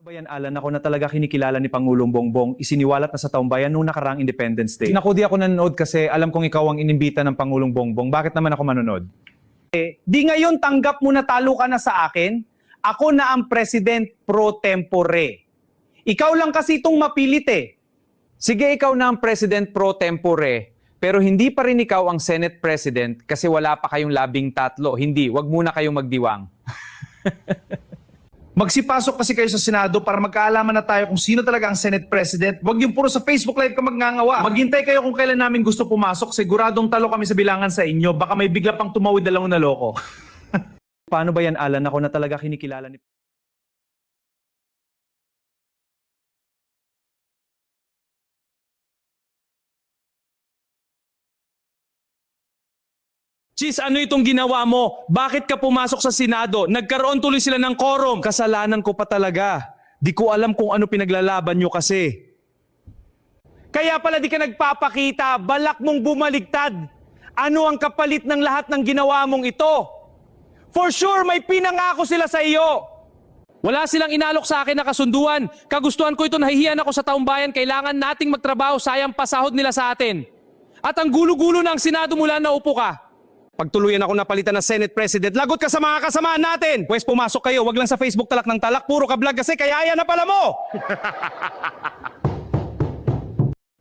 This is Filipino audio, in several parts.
Bayan Alan, ako na talaga kinikilala ni Pangulong Bongbong, isiniwalat na sa taong bayan noong nakaraang Independence Day. Naku, di ako nanonood kasi alam kong ikaw ang inimbita ng Pangulong Bongbong. Bakit naman ako manonood? Di ngayon tanggap mo na talo ka na sa akin? Ako na ang President pro tempore. Ikaw lang kasi itong mapilit eh. Sige, ikaw na ang President pro tempore, pero hindi pa rin ikaw ang Senate President kasi wala pa kayong 13. Hindi, wag muna kayong magdiwang. Magsipasok kasi kayo sa Senado para magkaalaman na tayo kung sino talaga ang Senate President. Huwag yung puro sa Facebook Live ka magngangawa. Maghintay kayo kung kailan namin gusto pumasok. Siguradong talo kami sa bilangan sa inyo. Baka may bigla pang tumawid na lang na loko. Paano ba yan, Alan? Ako na talaga kinikilala ni... Cheese, ano itong ginawa mo? Bakit ka pumasok sa Senado? Nagkaroon tuloy sila ng quorum. Kasalanan ko pa talaga. Di ko alam kung ano pinaglalaban nyo kasi. Kaya pala di ka nagpapakita, balak mong bumaligtad. Ano ang kapalit ng lahat ng ginawa mong ito? For sure, may pinangako sila sa iyo. Wala silang inalok sa akin na kasunduan. Kagustuhan ko ito, nahihiyan ako sa taong bayan. Kailangan nating magtrabaho, sayang pasahod nila sa atin. At ang gulo-gulo ng Senado mula na upo ka. Pagtuluyan ako napalitan na Senate President, lagot ka sa mga kasamaan natin! Pwes pumasok kayo, wag lang sa Facebook talak ng talak, puro ka vlog kasi kaya yan na pala mo!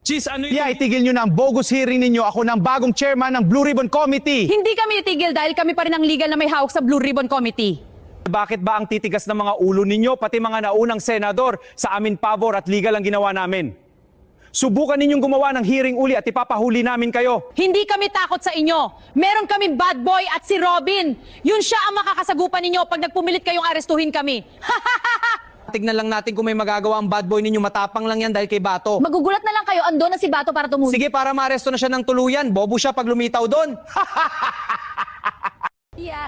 Cheese, ano yun? Itigil nyo na ang bogus hearing ninyo. Ako ng bagong chairman ng Blue Ribbon Committee. Hindi kami itigil dahil kami pa rin ang legal na may hawak sa Blue Ribbon Committee. Bakit ba ang titigas ng mga ulo ninyo, pati mga naunang senador, sa amin pabor at legal ang ginawa namin? Subukan ninyong gumawa ng hearing uli at ipapahuli namin kayo. Hindi kami takot sa inyo. Meron kami bad boy at si Robin. Yun siya ang makakasagupan ninyo pag nagpumilit kayong arestuhin kami. Tignan lang natin kung may magagawa ang bad boy ninyo, matapang lang yan dahil kay Bato. Magugulat na lang kayo, ando na si Bato para tumulong. Sige, para maaresto na siya ng tuluyan, bobo siya pag lumitaw doon.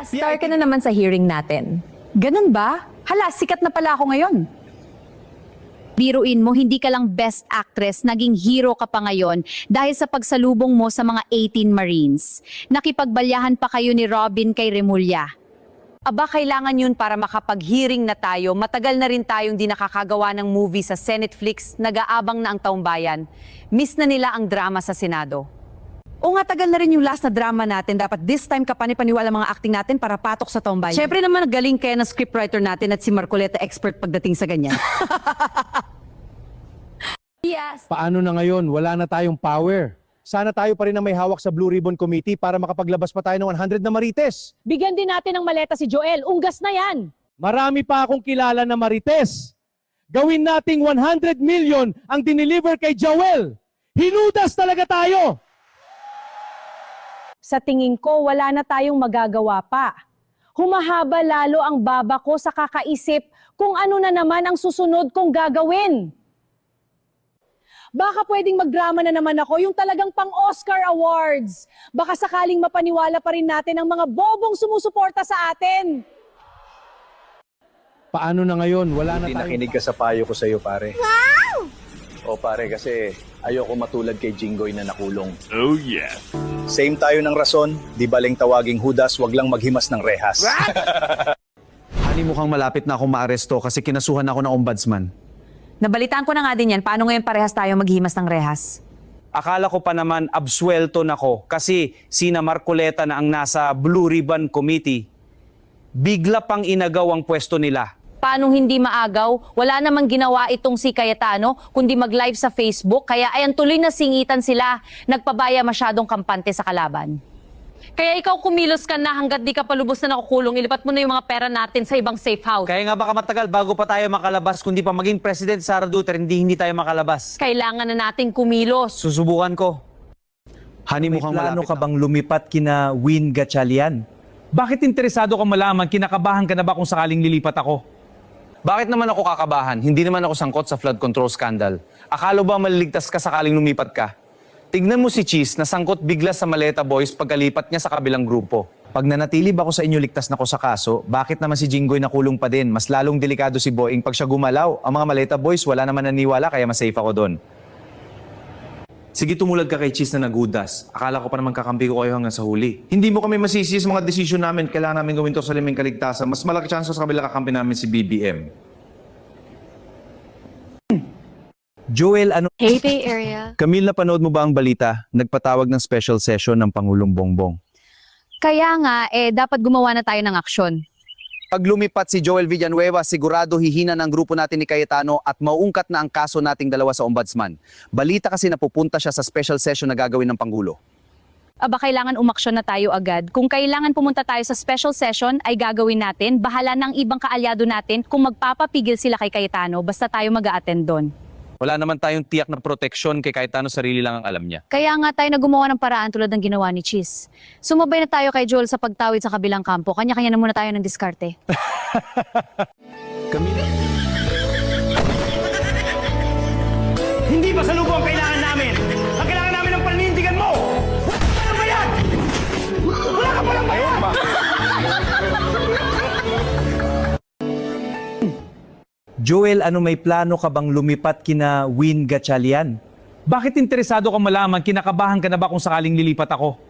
Star ka na naman sa hearing natin. Ganun ba? Hala, sikat na pala ako ngayon. Biruin mo, hindi ka lang best actress, naging hero ka pa ngayon dahil sa pagsalubong mo sa mga 18 Marines. Nakipagbalyahan pa kayo ni Robin kay Remulla. Aba, kailangan yun para makapag-hearing na tayo. Matagal na rin tayong di nakakagawa ng movie sa Senateflix, nag-aabang na ang taong bayan. Miss na nila ang drama sa Senado. O nga, tagal na rin yung last na drama natin. Dapat this time kapani-paniwala mga acting natin para patok sa taong bayan. Siyempre naman, galing kaya ng scriptwriter natin at si Marcoleta expert pagdating sa ganyan. Paano na ngayon? Wala na tayong power. Sana tayo pa rin ang may hawak sa Blue Ribbon Committee para makapaglabas pa tayo ng 100 na Marites. Bigyan din natin ng maleta si Joel. Unggas na yan. Marami pa akong kilala na Marites. Gawin nating 100 million ang dineliver kay Joel. Hinudas talaga tayo. Sa tingin ko, wala na tayong magagawa pa. Humahaba lalo ang baba ko sa kakaisip kung ano na naman ang susunod kong gagawin. Baka pwedeng magdrama na naman ako, yung talagang pang-Oscar Awards. Baka sakaling mapaniwala pa rin natin ang mga bobong sumusuporta sa atin. Paano na ngayon? Wala na Hindi tayong nakinig ka sa payo ko sa iyo, pare. Wow! O pare, kasi ayoko matulad kay Jinggoy na nakulong. Oh yeah. Same tayo ng rason, di baling tawaging Judas, wag lang maghimas ng rehas. Hani, mukhang malapit na akong maaresto kasi kinasuhan ako ng ombudsman. Nabalitaan ko na nga din yan, paano ngayon parehas tayo maghimas ng rehas? Akala ko pa naman absuelto na ko kasi sina Marcoleta na ang nasa Blue Ribbon Committee. Bigla pang inagaw ang pwesto nila. Paanong hindi maagaw? Wala namang ginawa itong si Cayetano, kundi mag-live sa Facebook, kaya ayan tuloy na singitan sila, nagpabaya masyadong kampante sa kalaban. Kaya ikaw kumilos ka na hanggat di ka palubos na nakukulong, ilipat mo na yung mga pera natin sa ibang safe house. Kaya nga baka matagal bago pa tayo makalabas, kundi pa maging President Sara Duterte, hindi tayo makalabas. Kailangan na nating kumilos. Susubukan ko. Hani, May mukhang plano malapit ka ka bang lumipat kina Win Gatchalian? Bakit interesado ka malaman, kinakabahan ka na ba kung sakaling lilipat ako? Bakit naman ako kakabahan? Hindi naman ako sangkot sa flood control scandal. Akala ba maliligtas ka sakaling lumipat ka? Tignan mo si Cheese na sangkot bigla sa Maleta Boys pagkalipat niya sa kabilang grupo. Pag nanatili ba ako sa inyo ligtas na ko sa kaso, bakit naman si Jinggoy nakulong pa din? Mas lalong delikado si Boying pag siya gumalaw. Ang mga Maleta Boys, wala naman naniwala kaya mas safe ako doon. Sige, tumulad ka kay Cheese na nagudas. Akala ko pa naman kakampi ko kayo hanggang sa huli. Hindi mo kami masisi sa mga desisyon namin. Kailangan namin gawin to sa limang kaligtasan. Mas malaki chance sa kabila kakampi namin si BBM. Joel, ano? Hey Bay Area. Camille, napanood mo ba ang balita? Nagpatawag ng special session ng Pangulong Bongbong. Kaya nga, dapat gumawa na tayo ng aksyon. Pag lumipat si Joel Villanueva, sigurado hihina ng grupo natin ni Cayetano at mauungkat na ang kaso nating dalawa sa ombudsman. Balita kasi na pupunta siya sa special session na gagawin ng Pangulo. Aba, kailangan umaksyon na tayo agad. Kung kailangan pumunta tayo sa special session, ay gagawin natin. Bahala ng ibang kaalyado natin kung magpapapigil sila kay Cayetano, basta tayo mag-a-attend doon. Wala naman tayong tiyak na proteksyon kay Cayetano, sarili lang ang alam niya. Kaya nga tayo na gumawa ng paraan tulad ng ginawa ni Cheese. Sumabay na tayo kay Joel sa pagtawid sa kabilang kampo. Kanya-kanya na muna tayo ng diskarte. Hindi ba salubong ang kailangan namin? Ang kailangan namin ng panindigan mo! Ano ba yan? Wala ka palang bayan! Joel, ano, may plano ka bang lumipat kina Win Gatchalian? Bakit interesado ka malaman? Kinakabahan ka na ba kung sakaling lilipat ako?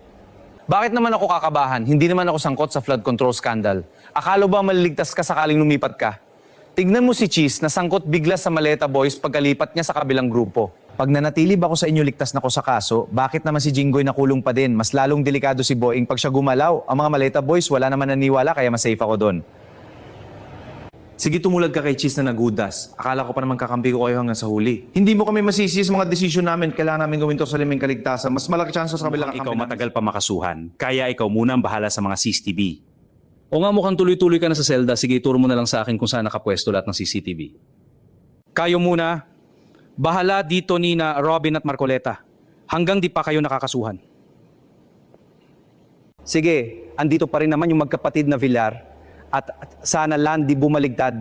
Bakit naman ako kakabahan? Hindi naman ako sangkot sa flood control scandal. Akala ba maliligtas ka sakaling lumipat ka? Tignan mo si Cheese na sangkot bigla sa Maleta Boys pagkalipat niya sa kabilang grupo. Pag nanatili ba ako sa inyo, ligtas na ako sa kaso, bakit naman si Jinggoy nakulong pa din? Mas lalong delikado si Boeing pag siya gumalaw. Ang mga Maleta Boys, wala naman naniwala kaya mas safe ako doon. Sige, tumulad ka kay Cheese na nagudas. Akala ko pa naman kakampi ko kayo hanggang sa huli. Hindi mo kami masisi sa mga desisyon namin. Kailangan namin gawin to sa limang kaligtasan. Mas malaki chance sa kabilang Ikaw kampi namin. matagal pa makasuhan, kaya ikaw muna ang bahala sa mga CCTV. O nga mukhang tuloy-tuloy ka na sa selda, sige ituro mo na lang sa akin kung saan nakapwesto lahat ng CCTV. Kayo muna, bahala dito ni na Robin at Marcoleta, hanggang di pa kayo nakakasuhan. Sige, andito pa rin naman yung magkapatid na Villar at sana lang di bumaligtad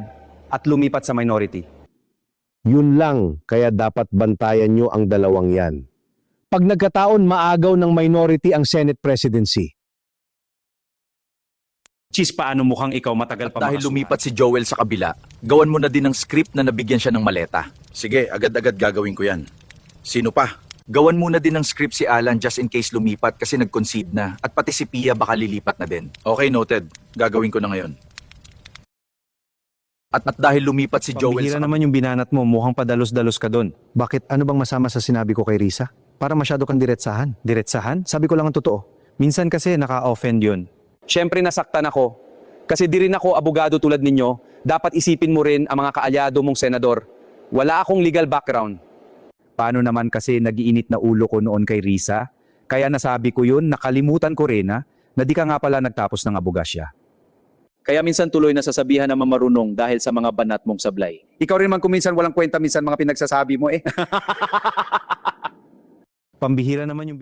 at lumipat sa minority. Yun lang, kaya dapat bantayan nyo ang dalawang yan. Pag nagkataon maagaw ng minority ang Senate presidency, Cheese, paano mukhang ikaw matagal pa Dahil makasuhan? lumipat si Joel sa kabila, gawan mo na din ng script na nabigyan siya ng maleta. Sige, agad-agad gagawin ko yan. Sino pa? Gawan muna din ng script si Alan just in case lumipat kasi nag-concede na. At pati si Pia baka lilipat na din. Okay, noted. Gagawin ko na ngayon. At dahil lumipat si Joel Pambihira sa naman yung binanat mo, mukhang padalos-dalos ka doon. Bakit? Ano bang masama sa sinabi ko kay Risa? Para masyado kang diretsahan. Diretsahan? Sabi ko lang ang totoo. Minsan kasi naka-offend yun. Siyempre nasaktan ako. Kasi di rin ako abogado tulad ninyo. Dapat isipin mo rin ang mga kaalyado mong senador. Wala akong legal background. Paano naman kasi nagiinit na ulo ko noon kay Risa? Kaya nasabi ko yun, nakalimutan ko rin na di ka nga pala nagtapos ng abogasya. Kaya minsan tuloy nasasabihan na mamarunong dahil sa mga banat mong sablay. Ikaw rin man kung minsan walang kwenta, minsan mga pinagsasabi mo eh. Pambihira naman yung